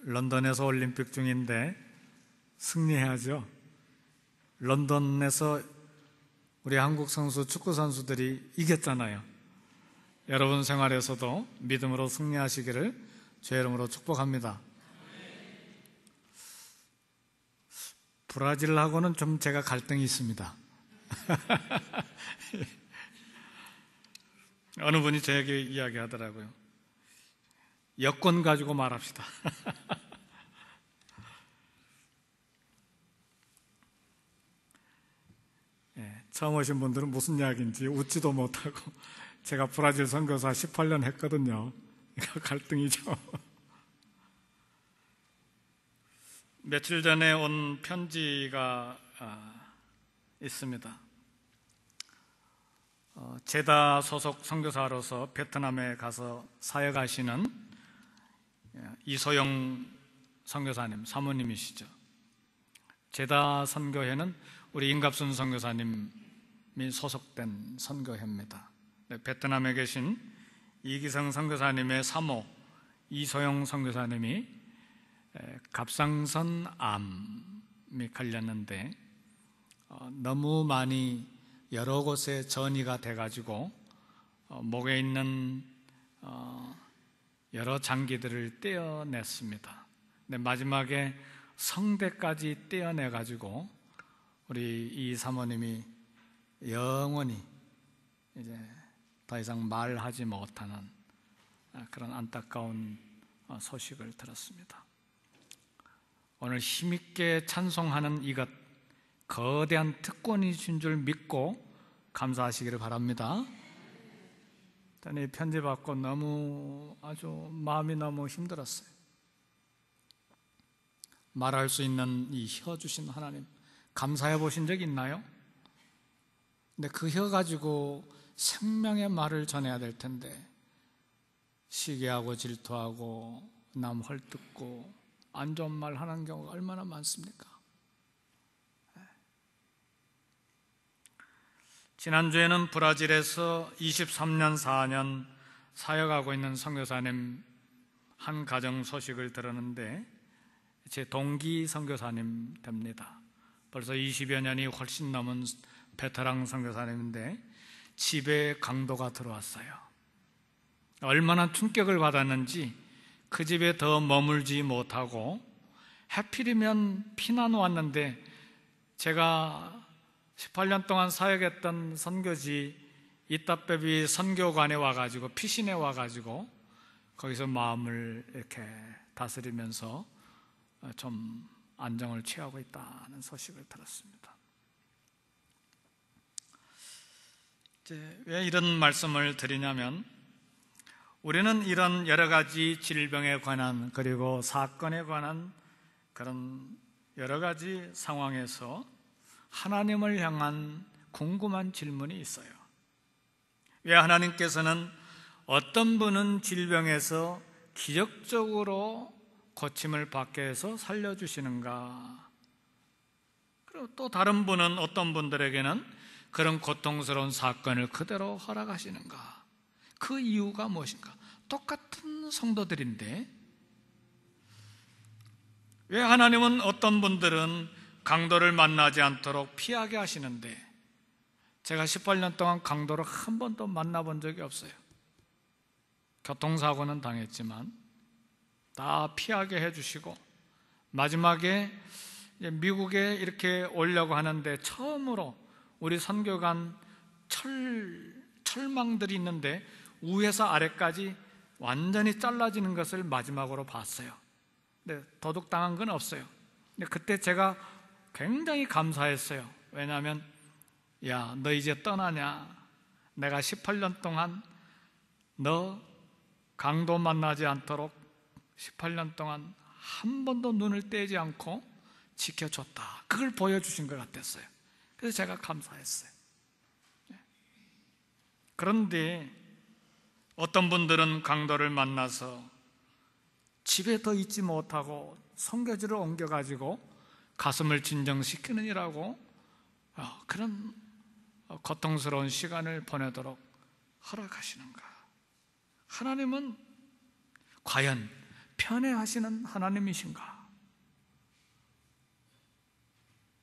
런던에서 올림픽 중인데 승리해야죠. 런던에서 우리 한국 선수, 축구 선수들이 이겼잖아요. 여러분 생활에서도 믿음으로 승리하시기를 주의 이름으로 축복합니다. 브라질하고는 좀 제가 갈등이 있습니다. 어느 분이 저에게 이야기하더라고요. 여권 가지고 말합시다. 처음 오신 분들은 무슨 이야기인지 웃지도 못하고, 제가 브라질 선교사 18년 했거든요. 이거 갈등이죠. 며칠 전에 온 편지가 있습니다. 제다 소속 선교사로서 베트남에 가서 사역하시는 이소영 선교사님, 사모님이시죠. 제다 선교회는 우리 임갑순 선교사님이 소속된 선교회입니다. 베트남에 계신 이기성 선교사님의 사모 이소영 선교사님이 갑상선 암이 걸렸는데 너무 많이 여러 곳에 전이가 돼가지고 목에 있는 여러 장기들을 떼어냈습니다. 근데 마지막에 성대까지 떼어내가지고 우리 이 사모님이 영원히 이제 더 이상 말하지 못하는 그런 안타까운 소식을 들었습니다. 오늘 힘있게 찬송하는 이것, 거대한 특권이신 줄 믿고 감사하시기를 바랍니다. 저는 이 편지 받고 아주 마음이 너무 힘들었어요. 말할 수 있는 이 혀 주신 하나님, 감사해 보신 적 있나요? 근데 그 혀 가지고 생명의 말을 전해야 될 텐데 시기하고 질투하고 남 헐뜯고 안 좋은 말 하는 경우가 얼마나 많습니까? 지난주에는 브라질에서 23년, 4년 사역하고 있는 선교사님 한 가정 소식을 들었는데 제 동기 선교사님 됩니다. 벌써 20여 년이 훨씬 넘은 베테랑 선교사님인데 집에 강도가 들어왔어요. 얼마나 충격을 받았는지 그 집에 더 머물지 못하고 하필이면 피난 왔는데 제가 18년 동안 사역했던 선교지 이따빼비 선교관에 와가지고 피신에 와가지고 거기서 마음을 이렇게 다스리면서 좀 안정을 취하고 있다는 소식을 들었습니다. 이제 왜 이런 말씀을 드리냐면 우리는 이런 여러 가지 질병에 관한 그리고 사건에 관한 그런 여러 가지 상황에서 하나님을 향한 궁금한 질문이 있어요. 왜 하나님께서는 어떤 분은 질병에서 기적적으로 고침을 받게 해서 살려주시는가? 그리고 또 다른 분은 어떤 분들에게는 그런 고통스러운 사건을 그대로 허락하시는가? 그 이유가 무엇인가? 똑같은 성도들인데 왜 하나님은 어떤 분들은 강도를 만나지 않도록 피하게 하시는데 제가 18년 동안 강도를 한 번도 만나본 적이 없어요. 교통사고는 당했지만 다 피하게 해주시고 마지막에 미국에 이렇게 오려고 하는데 처음으로 우리 선교관 철망들이 있는데 위에서 아래까지 완전히 잘라지는 것을 마지막으로 봤어요. 근데 도둑당한 건 없어요. 근데 그때 제가 굉장히 감사했어요. 왜냐하면 야, 너 이제 떠나냐? 내가 18년 동안 너 강도 만나지 않도록 18년 동안 한 번도 눈을 떼지 않고 지켜줬다. 그걸 보여주신 것 같았어요. 그래서 제가 감사했어요. 그런데 어떤 분들은 강도를 만나서 집에 더 있지 못하고 선교지로 옮겨가지고 가슴을 진정시키느니라고 그런 고통스러운 시간을 보내도록 허락하시는가? 하나님은 과연 편애하시는 하나님이신가?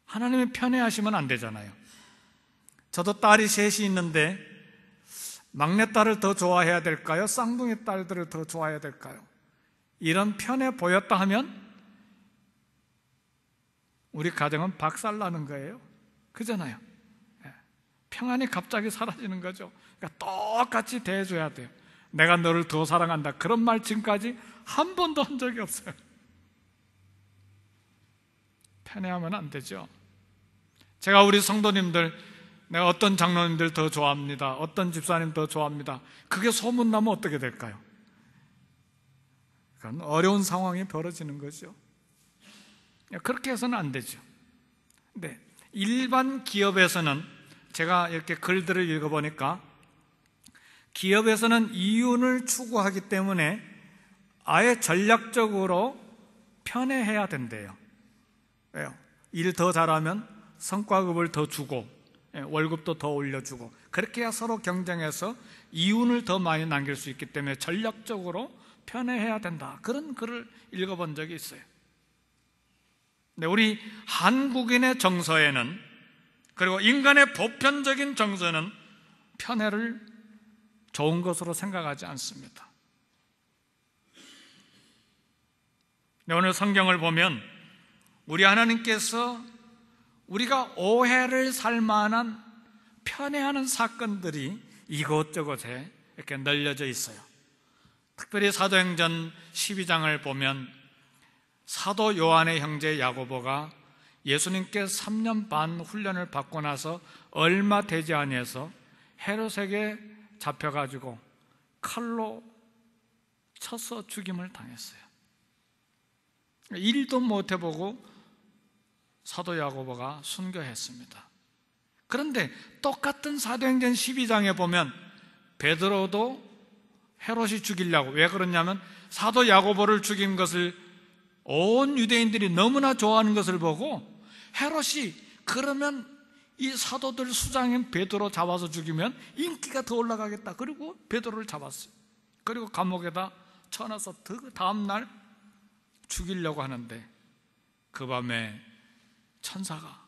하나님이 편애하시면 안 되잖아요. 저도 딸이 셋이 있는데 막내딸을 더 좋아해야 될까요? 쌍둥이 딸들을 더 좋아해야 될까요? 이런 편애 보였다 하면 우리 가정은 박살나는 거예요. 그잖아요. 평안이 갑자기 사라지는 거죠. 그러니까 똑같이 대해줘야 돼요. 내가 너를 더 사랑한다, 그런 말 지금까지 한 번도 한 적이 없어요. 편애하면 안 되죠. 제가 우리 성도님들, 내가 어떤 장로님들 더 좋아합니다, 어떤 집사님 더 좋아합니다, 그게 소문나면 어떻게 될까요? 그건 어려운 상황이 벌어지는 거죠. 그렇게 해서는 안 되죠. 근데 일반 기업에서는, 제가 이렇게 글들을 읽어보니까 기업에서는 이윤을 추구하기 때문에 아예 전략적으로 편애해야 된대요. 왜요? 일 더 잘하면 성과급을 더 주고 월급도 더 올려주고, 그렇게 해야 서로 경쟁해서 이윤을 더 많이 남길 수 있기 때문에 전략적으로 편애해야 된다, 그런 글을 읽어본 적이 있어요. 근데 우리 한국인의 정서에는, 그리고 인간의 보편적인 정서는 편애를 좋은 것으로 생각하지 않습니다. 오늘 성경을 보면 우리 하나님께서 우리가 오해를 살 만한 편애하는 사건들이 이곳저곳에 이렇게 널려져 있어요. 특별히 사도행전 12장을 보면 사도 요한의 형제 야고보가 예수님께 3년 반 훈련을 받고 나서 얼마 되지 아니해서 헤롯에게 잡혀가지고 칼로 쳐서 죽임을 당했어요. 일도 못 해보고 사도 야고보가 순교했습니다. 그런데 똑같은 사도행전 12장에 보면 베드로도 헤롯이 죽이려고, 왜 그러냐면 사도 야고보를 죽인 것을 온 유대인들이 너무나 좋아하는 것을 보고 헤롯이 그러면 이 사도들 수장인 베드로 잡아서 죽이면 인기가 더 올라가겠다, 그리고 베드로를 잡았어요. 그리고 감옥에다 쳐넣어서 그 다음날 죽이려고 하는데 그 밤에 천사가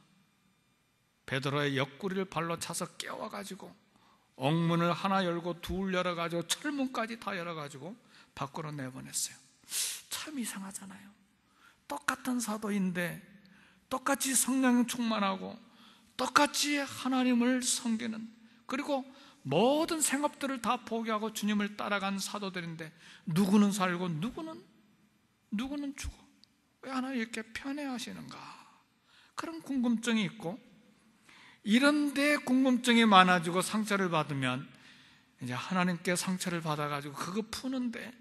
베드로의 옆구리를 발로 차서 깨워가지고 옥문을 하나 열고 둘 열어가지고 철문까지 다 열어가지고 밖으로 내보냈어요. 참 이상하잖아요. 똑같은 사도인데 똑같이 성령 충만하고 똑같이 하나님을 섬기는, 그리고 모든 생업들을 다 포기하고 주님을 따라간 사도들인데 누구는 살고 누구는 죽어. 왜 하나님 이렇게 편애하시는가? 그런 궁금증이 있고, 이런데 궁금증이 많아지고 상처를 받으면 이제 하나님께 상처를 받아가지고 그거 푸는데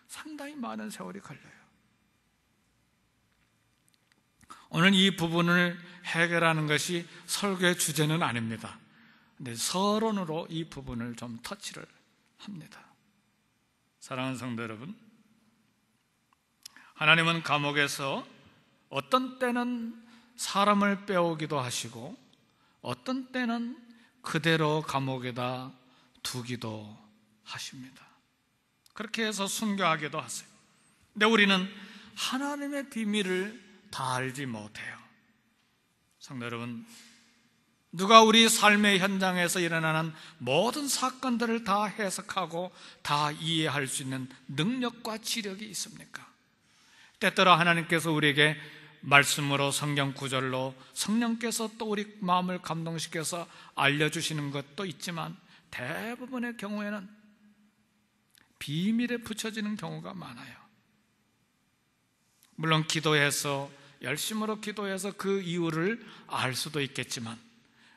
상당히 많은 세월이 걸려요. 오늘 이 부분을 해결하는 것이 설교의 주제는 아닙니다. 근데 서론으로 이 부분을 좀 터치를 합니다. 사랑하는 성도 여러분, 하나님은 감옥에서 어떤 때는 사람을 빼오기도 하시고 어떤 때는 그대로 감옥에다 두기도 하십니다. 그렇게 해서 순교하기도 하세요. 근데 우리는 하나님의 비밀을 다 알지 못해요. 성도 여러분, 누가 우리 삶의 현장에서 일어나는 모든 사건들을 다 해석하고 다 이해할 수 있는 능력과 지력이 있습니까? 때때로 하나님께서 우리에게 말씀으로, 성경 구절로 성령께서 또 우리 마음을 감동시켜서 알려주시는 것도 있지만 대부분의 경우에는 비밀에 붙여지는 경우가 많아요. 물론 기도해서, 열심으로 기도해서 그 이유를 알 수도 있겠지만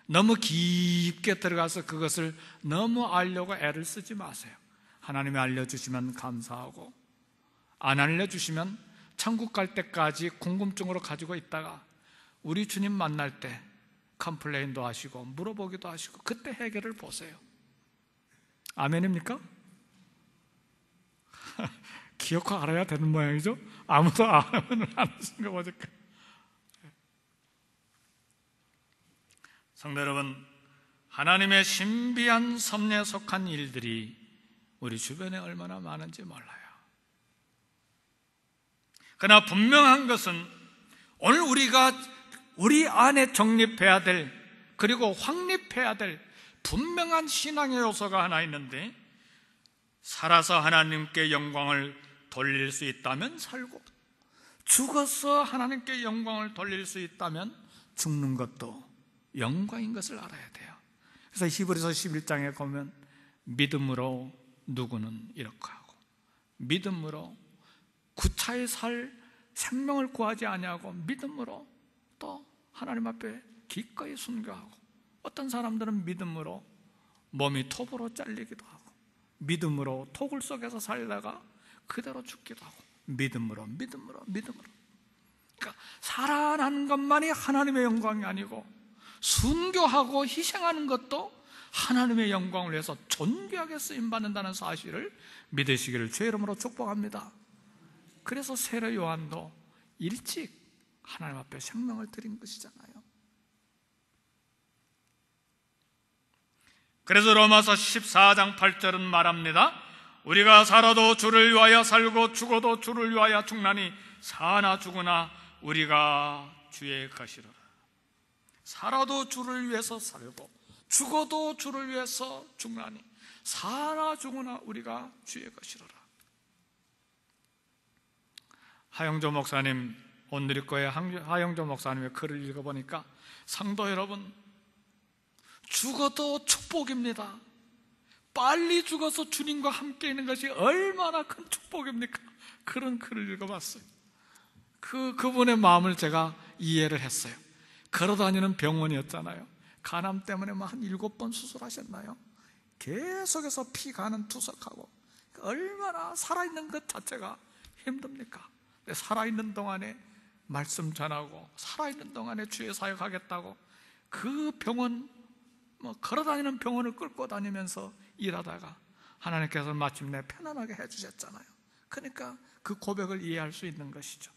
너무 깊게 들어가서 그것을 너무 알려고 애를 쓰지 마세요. 하나님이 알려주시면 감사하고, 안 알려주시면 천국 갈 때까지 궁금증으로 가지고 있다가 우리 주님 만날 때 컴플레인도 하시고 물어보기도 하시고 그때 해결을 보세요. 아멘입니까? 기억하고 알아야 되는 모양이죠? 아무도 안 하면 안 하시는 거 보니까. 성도 여러분, 하나님의 신비한 섭리에 속한 일들이 우리 주변에 얼마나 많은지 몰라요. 그러나 분명한 것은 오늘 우리가 우리 안에 정립해야 될, 그리고 확립해야 될 분명한 신앙의 요소가 하나 있는데, 살아서 하나님께 영광을 돌릴 수 있다면 살고, 죽어서 하나님께 영광을 돌릴 수 있다면 죽는 것도 영광인 것을 알아야 돼요. 그래서 히브리서 11장에 보면 믿음으로 누구는 이렇게 하고, 믿음으로 구차히 살 생명을 구하지 아니하고, 믿음으로 또 하나님 앞에 기꺼이 순교하고, 어떤 사람들은 믿음으로 몸이 톱으로 잘리기도 하고, 믿음으로 토굴 속에서 살다가 그대로 죽기도 하고, 믿음으로. 그러니까 살아나는 것만이 하나님의 영광이 아니고, 순교하고 희생하는 것도 하나님의 영광을 위해서 존귀하게 쓰임받는다는 사실을 믿으시기를 주의 이름으로 축복합니다. 그래서 세례 요한도 일찍 하나님 앞에 생명을 드린 것이잖아요. 그래서 로마서 14장 8절은 말합니다. 우리가 살아도 주를 위하여 살고 죽어도 주를 위하여 죽나니 사나 죽으나 우리가 주의 것이로라. 살아도 주를 위해서 살고 죽어도 주를 위해서 죽나니 사나 죽으나 우리가 주의 것이로라. 하영조 목사님, 온누리교회 하영조 목사님의 글을 읽어보니까 성도 여러분, 죽어도 축복입니다. 빨리 죽어서 주님과 함께 있는 것이 얼마나 큰 축복입니까? 그런 글을 읽어봤어요. 그분의 마음을 제가 이해를 했어요. 걸어다니는 병원이었잖아요. 간암 때문에 한 7번 수술하셨나요? 계속해서 피 가는 투석하고, 얼마나 살아있는 것 자체가 힘듭니까? 살아있는 동안에 말씀 전하고, 살아있는 동안에 주의 사역하겠다고 그 병원, 걸어다니는 병원을 끌고 다니면서 일하다가 하나님께서 마침내 편안하게 해주셨잖아요. 그러니까 그 고백을 이해할 수 있는 것이죠.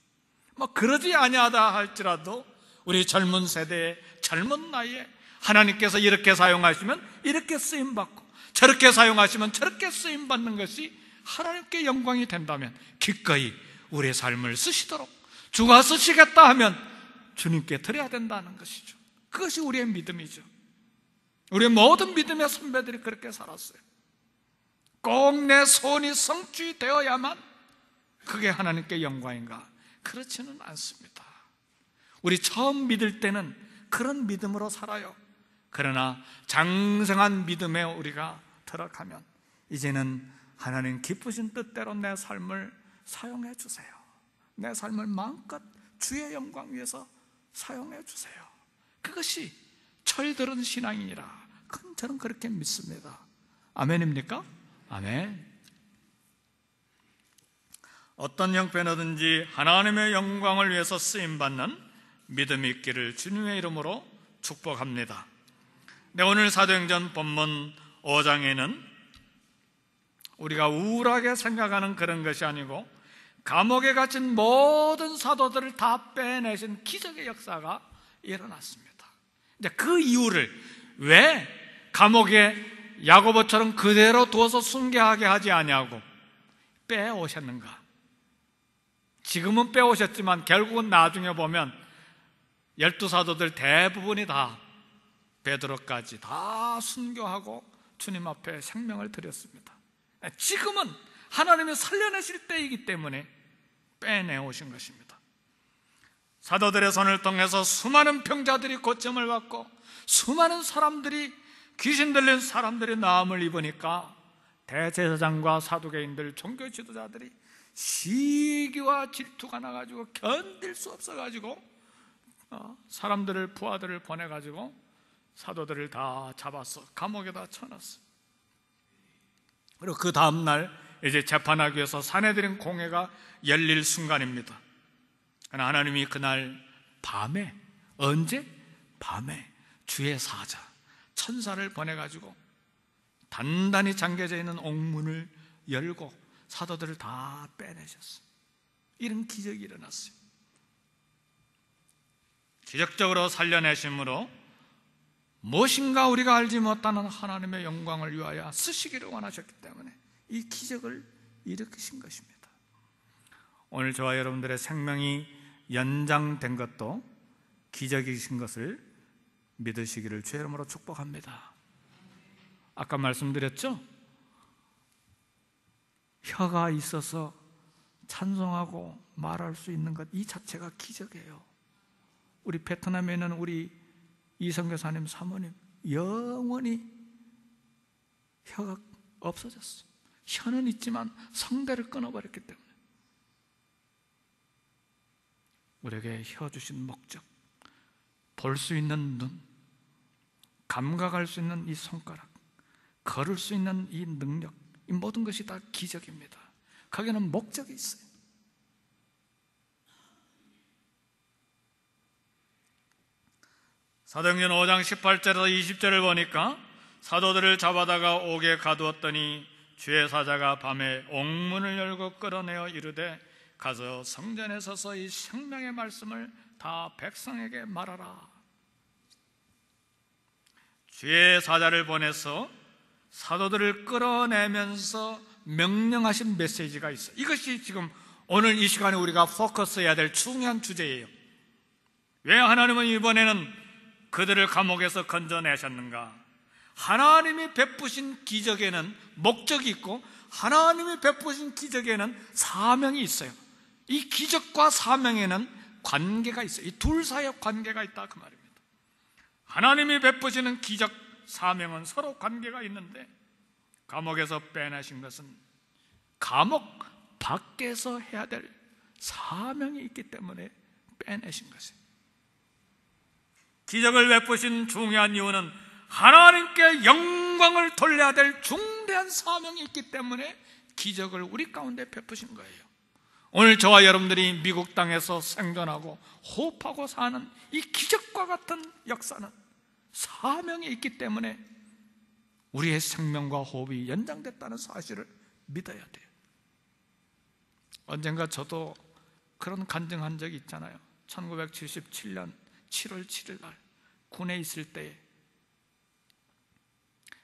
그러지 아니하다 할지라도 우리 젊은 세대의 젊은 나이에 하나님께서 이렇게 사용하시면 이렇게 쓰임받고, 저렇게 사용하시면 저렇게 쓰임받는 것이 하나님께 영광이 된다면 기꺼이 우리의 삶을 쓰시도록, 주가 쓰시겠다 하면 주님께 드려야 된다는 것이죠. 그것이 우리의 믿음이죠. 우리의 모든 믿음의 선배들이 그렇게 살았어요. 꼭 내 소원이 성취되어야만 그게 하나님께 영광인가? 그렇지는 않습니다. 우리 처음 믿을 때는 그런 믿음으로 살아요. 그러나 장성한 믿음에 우리가 들어가면 이제는 하나님 기쁘신 뜻대로 내 삶을 사용해 주세요. 내 삶을 마음껏 주의 영광 위해서 사용해 주세요. 그것이 철들은 신앙이니라. 저는 그렇게 믿습니다. 아멘입니까? 아멘. 어떤 형편이든지 하나님의 영광을 위해서 쓰임받는 믿음이 있기를 주님의 이름으로 축복합니다. 네, 오늘 사도행전 본문 5장에는 우리가 우울하게 생각하는 그런 것이 아니고 감옥에 갇힌 모든 사도들을 다 빼내신 기적의 역사가 일어났습니다. 이제 그 이유를 왜 감옥에 야고보처럼 그대로 두어서 순교하게 하지 아니하고 빼오셨는가? 지금은 빼오셨지만 결국은 나중에 보면 12사도들 대부분이 다 베드로까지 다 순교하고 주님 앞에 생명을 드렸습니다. 지금은 하나님이 살려내실 때이기 때문에 빼내오신 것입니다. 사도들의 손을 통해서 수많은 병자들이 고침을 받고 수많은 사람들이, 귀신 들린 사람들이 나음을 입으니까 대제사장과 사두개인들, 종교 지도자들이 시기와 질투가 나가지고 견딜 수 없어가지고 사람들을, 부하들을 보내가지고 사도들을 다 잡아서 감옥에다 쳐놨어요. 그리고 그 다음날 이제 재판하기 위해서 사내들인 공회가 열릴 순간입니다. 그러나 하나님이 그날 밤에, 언제? 밤에 주의 사자 천사를 보내가지고 단단히 잠겨져 있는 옥문을 열고 사도들을 다 빼내셨어요. 이런 기적이 일어났어요. 기적적으로 살려내심으로 무엇인가 우리가 알지 못하는 하나님의 영광을 위하여 쓰시기를 원하셨기 때문에 이 기적을 일으키신 것입니다. 오늘 저와 여러분들의 생명이 연장된 것도 기적이신 것을 믿으시기를 주의 이름으로 축복합니다. 아까 말씀드렸죠? 혀가 있어서 찬송하고 말할 수 있는 것, 이 자체가 기적이에요. 우리 베트남에 있는 우리 이성교사님 사모님 영원히 혀가 없어졌어요. 혀는 있지만 성대를 끊어버렸기 때문에. 우리에게 혀 주신 목적, 볼 수 있는 눈, 감각할 수 있는 이 손가락, 걸을 수 있는 이 능력, 이 모든 것이 다 기적입니다. 거기는 목적이 있어요. 사도행전 5장 18절에서 20절을 보니까 사도들을 잡아다가 옥에 가두었더니 주의 사자가 밤에 옥문을 열고 끌어내어 이르되 가서 성전에 서서 이 생명의 말씀을 다 백성에게 말하라. 주의 사자를 보내서 사도들을 끌어내면서 명령하신 메시지가 있어요. 이것이 지금 오늘 이 시간에 우리가 포커스해야 될 중요한 주제예요. 왜 하나님은 이번에는 그들을 감옥에서 건져내셨는가? 하나님이 베푸신 기적에는 목적이 있고 하나님이 베푸신 기적에는 사명이 있어요. 이 기적과 사명에는 관계가 있어요. 이 둘 사이에 관계가 있다 그 말입니다. 하나님이 베푸시는 기적, 사명은 서로 관계가 있는데 감옥에서 빼내신 것은 감옥 밖에서 해야 될 사명이 있기 때문에 빼내신 것이에요. 기적을 베푸신 중요한 이유는 하나님께 영광을 돌려야 될 중대한 사명이 있기 때문에 기적을 우리 가운데 베푸신 거예요. 오늘 저와 여러분들이 미국 땅에서 생존하고 호흡하고 사는 이 기적과 같은 역사는 사명이 있기 때문에 우리의 생명과 호흡이 연장됐다는 사실을 믿어야 돼요. 언젠가 저도 그런 간증한 적이 있잖아요. 1977년 7월 7일 날 군에 있을 때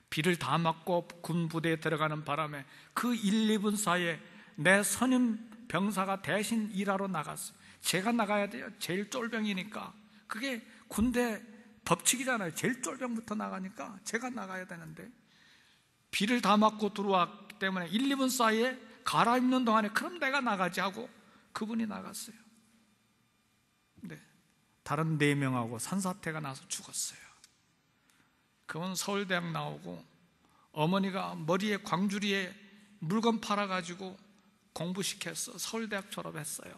비를 다 맞고 군 부대에 들어가는 바람에 그 1, 2분 사이에 내 선임 병사가 대신 일하러 나갔어요. 제가 나가야 돼요. 제일 쫄병이니까. 그게 군대 법칙이잖아요. 제일 쫄병부터 나가니까 제가 나가야 되는데 비를 다 맞고 들어왔기 때문에 1, 2분 사이에 갈아입는 동안에 그럼 내가 나가지 하고 그분이 나갔어요. 네. 다른 4명하고 산사태가 나서 죽었어요. 그분 서울대학 나오고 어머니가 머리에 광주리에 물건 팔아가지고 공부시켰어. 서울대학 졸업했어요.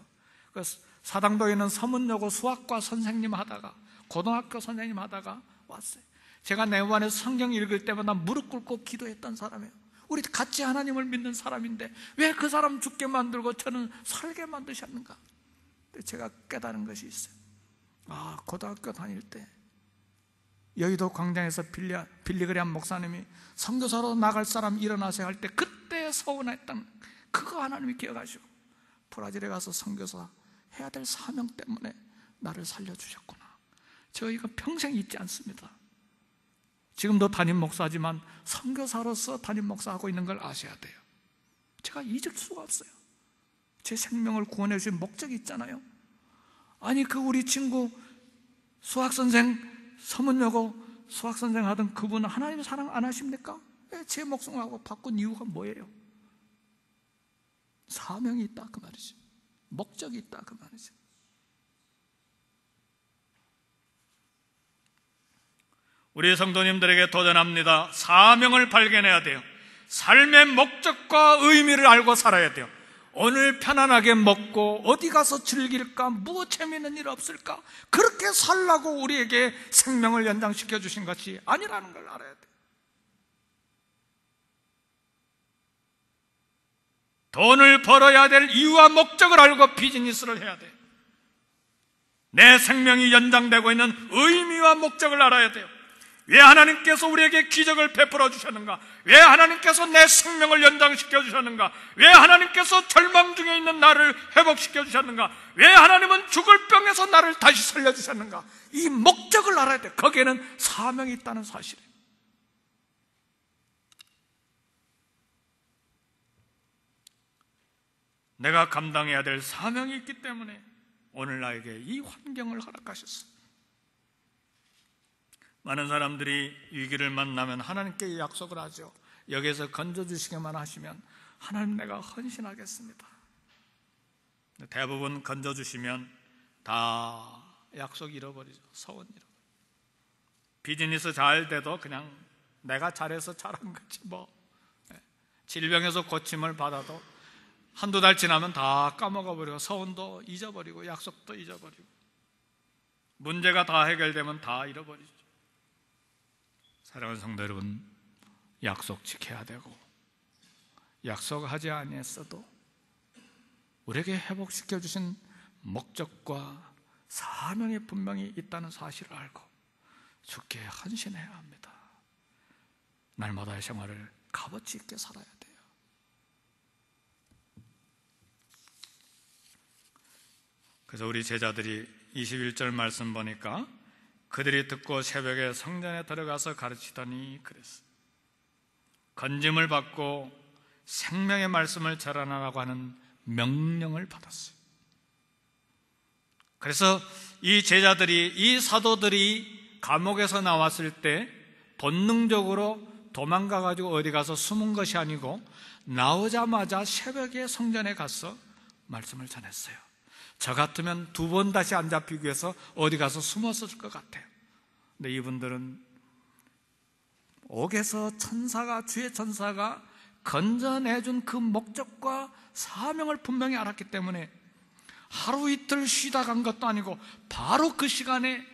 그래서 사당도에 있는 서문여고 수학과 선생님 하다가 고등학교 선생님 하다가 왔어요. 제가 내관에서 성경 읽을 때마다 무릎 꿇고 기도했던 사람이에요. 우리 같이 하나님을 믿는 사람인데 왜 그 사람 죽게 만들고 저는 살게 만드셨는가? 제가 깨달은 것이 있어요. 고등학교 다닐 때 여의도 광장에서 빌리그레암 목사님이 선교사로 나갈 사람 일어나세요 할 때 그때 서운했던 그거 하나님이 기억하시고 브라질에 가서 선교사 해야 될 사명 때문에 나를 살려주셨구나. 저 이거 평생 잊지 않습니다. 지금도 담임 목사지만 선교사로서 담임 목사하고 있는 걸 아셔야 돼요. 제가 잊을 수가 없어요. 제 생명을 구원해 주신 목적이 있잖아요. 아니 그 우리 친구 수학선생 서문여고 수학선생 하던 그분은 하나님 사랑 안 하십니까? 왜 제 목숨하고 바꾼 이유가 뭐예요? 사명이 있다 그 말이죠. 목적이 있다 그 말이죠. 우리 성도님들에게 도전합니다. 사명을 발견해야 돼요. 삶의 목적과 의미를 알고 살아야 돼요. 오늘 편안하게 먹고 어디 가서 즐길까? 무엇 재미있는 일 없을까? 그렇게 살라고 우리에게 생명을 연장시켜 주신 것이 아니라는 걸 알아야 돼요. 돈을 벌어야 될 이유와 목적을 알고 비즈니스를 해야 돼요. 내 생명이 연장되고 있는 의미와 목적을 알아야 돼요. 왜 하나님께서 우리에게 기적을 베풀어 주셨는가? 왜 하나님께서 내 생명을 연장시켜 주셨는가? 왜 하나님께서 절망 중에 있는 나를 회복시켜 주셨는가? 왜 하나님은 죽을 병에서 나를 다시 살려주셨는가? 이 목적을 알아야 돼. 거기에는 사명이 있다는 사실이에요. 내가 감당해야 될 사명이 있기 때문에 오늘 나에게 이 환경을 허락하셨어. 많은 사람들이 위기를 만나면 하나님께 약속을 하죠. 여기에서 건져주시기만 하시면 하나님 내가 헌신하겠습니다. 대부분 건져주시면 다 약속 잃어버리죠. 소원 잃어버리죠. 비즈니스 잘 돼도 그냥 내가 잘해서 잘한 거지 뭐. 질병에서 고침을 받아도 한두 달 지나면 다 까먹어버리고 소원도 잊어버리고 약속도 잊어버리고 문제가 다 해결되면 다 잃어버리죠. 사랑하는 성도 여러분, 약속 지켜야 되고 약속하지 아니했어도 우리에게 회복시켜 주신 목적과 사명이 분명히 있다는 사실을 알고 주께 헌신해야 합니다. 날마다의 생활을 값어치 있게 살아야 돼요. 그래서 우리 제자들이 21절 말씀 보니까 그들이 듣고 새벽에 성전에 들어가서 가르치더니 그랬어요. 건짐을 받고 생명의 말씀을 전하라고 하는 명령을 받았어요. 그래서 이 제자들이, 이 사도들이 감옥에서 나왔을 때 본능적으로 도망가가지고 어디 가서 숨은 것이 아니고 나오자마자 새벽에 성전에 가서 말씀을 전했어요. 저 같으면 두 번 다시 안 잡히기 위해서 어디 가서 숨었을 것 같아요. 근데 이분들은 옥에서 천사가, 주의 천사가 건져내준 그 목적과 사명을 분명히 알았기 때문에 하루 이틀 쉬다 간 것도 아니고 바로 그 시간에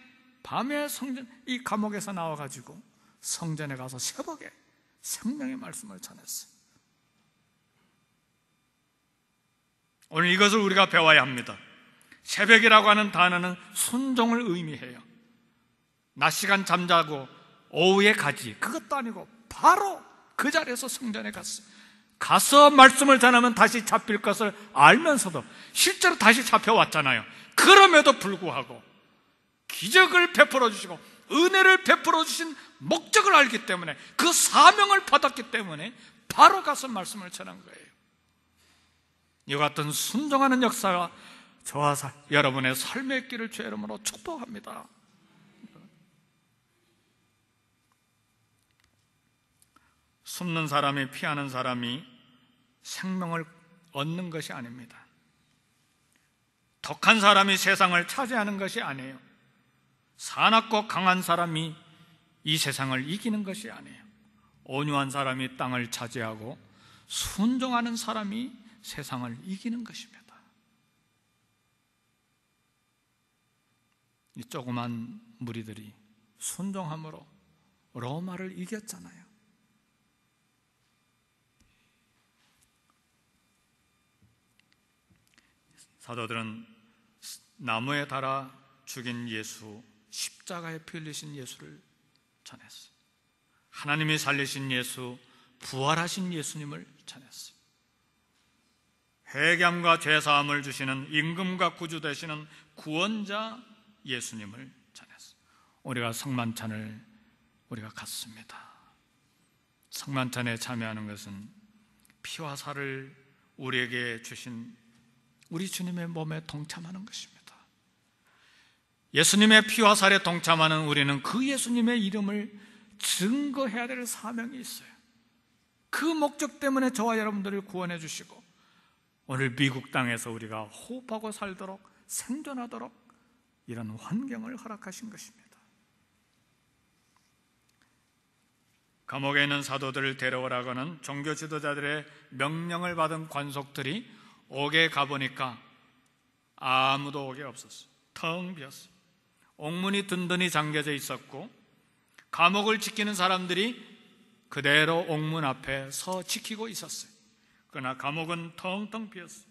밤에 이 감옥에서 나와가지고 성전에 가서 새벽에 생명의 말씀을 전했어요. 오늘 이것을 우리가 배워야 합니다. 새벽이라고 하는 단어는 순종을 의미해요. 낮 시간 잠자고 오후에 가지, 그것도 아니고 바로 그 자리에서 성전에 갔어요. 가서 말씀을 전하면 다시 잡힐 것을 알면서도 실제로 다시 잡혀왔잖아요. 그럼에도 불구하고 기적을 베풀어 주시고 은혜를 베풀어 주신 목적을 알기 때문에, 그 사명을 받았기 때문에 바로 가서 말씀을 전한 거예요. 이와 같은 순종하는 역사가 저와 여러분의 삶의 길을 주의 이름으로 축복합니다. 숨는 사람이, 피하는 사람이 생명을 얻는 것이 아닙니다. 독한 사람이 세상을 차지하는 것이 아니에요. 사납고 강한 사람이 이 세상을 이기는 것이 아니에요. 온유한 사람이 땅을 차지하고 순종하는 사람이 세상을 이기는 것입니다. 이 조그만 무리들이 순종함으로 로마를 이겼잖아요. 사도들은 나무에 달아 죽인 예수, 십자가에 피 흘리신 예수를 전했어요. 하나님이 살리신 예수, 부활하신 예수님을 전했어요. 회개함과 죄사함을 주시는, 임금과 구주 되시는 구원자 예수님을 전했어요. 우리가 성만찬을 우리가 갖습니다. 성만찬에 참여하는 것은 피와 살을 우리에게 주신 우리 주님의 몸에 동참하는 것입니다. 예수님의 피와 살에 동참하는 우리는 그 예수님의 이름을 증거해야 될 사명이 있어요. 그 목적 때문에 저와 여러분들을 구원해 주시고 오늘 미국 땅에서 우리가 호흡하고 살도록, 생존하도록 이런 환경을 허락하신 것입니다. 감옥에 있는 사도들을 데려오라고는 종교 지도자들의 명령을 받은 관속들이 옥에 가보니까 아무도 옥에 없었어요. 텅 비었어요. 옥문이 든든히 잠겨져 있었고 감옥을 지키는 사람들이 그대로 옥문 앞에 서 지키고 있었어요. 그러나 감옥은 텅텅 비었어요.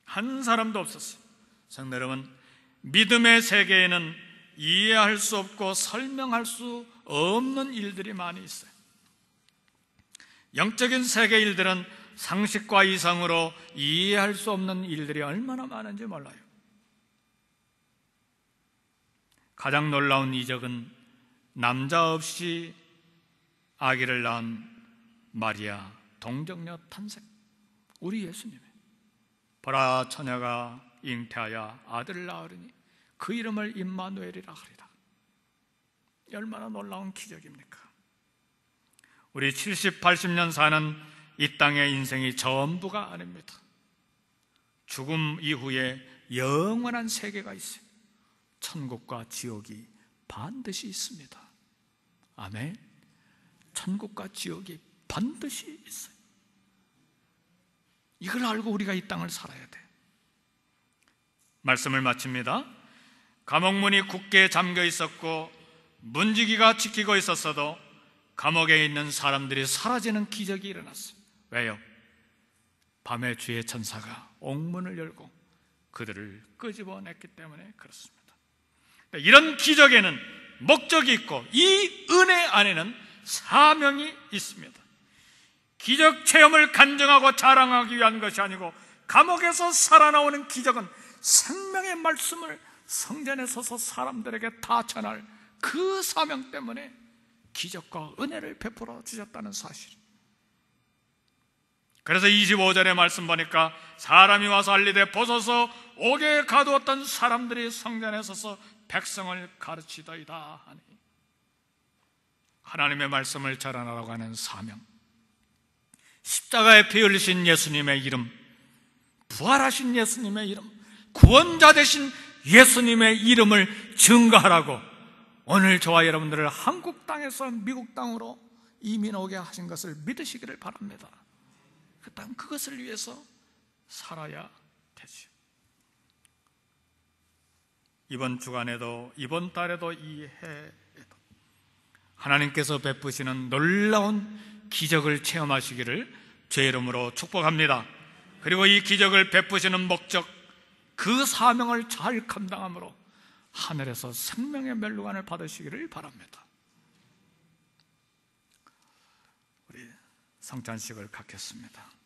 한 사람도 없었어요. 성도 여러분, 믿음의 세계에는 이해할 수 없고 설명할 수 없는 일들이 많이 있어요. 영적인 세계 일들은 상식과 이상으로 이해할 수 없는 일들이 얼마나 많은지 몰라요. 가장 놀라운 이적은 남자 없이 아기를 낳은 마리아 동정녀 탄생, 우리 예수님의 보라, 처녀가 잉태하여 아들을 낳으리니 그 이름을 임마누엘이라 하리라. 얼마나 놀라운 기적입니까? 우리 70, 80년 사는 이 땅의 인생이 전부가 아닙니다. 죽음 이후에 영원한 세계가 있어요. 천국과 지옥이 반드시 있습니다. 아멘. 천국과 지옥이 반드시 있어요. 이걸 알고 우리가 이 땅을 살아야 돼. 말씀을 마칩니다. 감옥문이 굳게 잠겨 있었고 문지기가 지키고 있었어도 감옥에 있는 사람들이 사라지는 기적이 일어났어요. 왜요? 밤에 주의 천사가 옥문을 열고 그들을 끄집어냈기 때문에 그렇습니다. 이런 기적에는 목적이 있고 이 은혜 안에는 사명이 있습니다. 기적 체험을 간증하고 자랑하기 위한 것이 아니고 감옥에서 살아나오는 기적은 생명의 말씀을 성전에 서서 사람들에게 다 전할 그 사명 때문에 기적과 은혜를 베풀어 주셨다는 사실. 그래서 25절의 말씀 보니까 사람이 와서 알리되 보소서 옥에 가두었던 사람들이 성전에 서서 백성을 가르치더이다 하니, 하나님의 말씀을 전하라고 하는 사명, 십자가에 피 흘리신 예수님의 이름, 부활하신 예수님의 이름, 구원자 되신 예수님의 이름을 증거하라고 오늘 저와 여러분들을 한국 땅에서 미국 땅으로 이민 오게 하신 것을 믿으시기를 바랍니다. 그 땅 그것을 위해서 살아야 되죠. 이번 주간에도 이번 달에도 이 해에도 하나님께서 베푸시는 놀라운 기적을 체험하시기를 제 이름으로 축복합니다. 그리고 이 기적을 베푸시는 목적, 그 사명을 잘 감당함으로 하늘에서 생명의 멸류관을 받으시기를 바랍니다. 우리 성찬식을 갖겠습니다.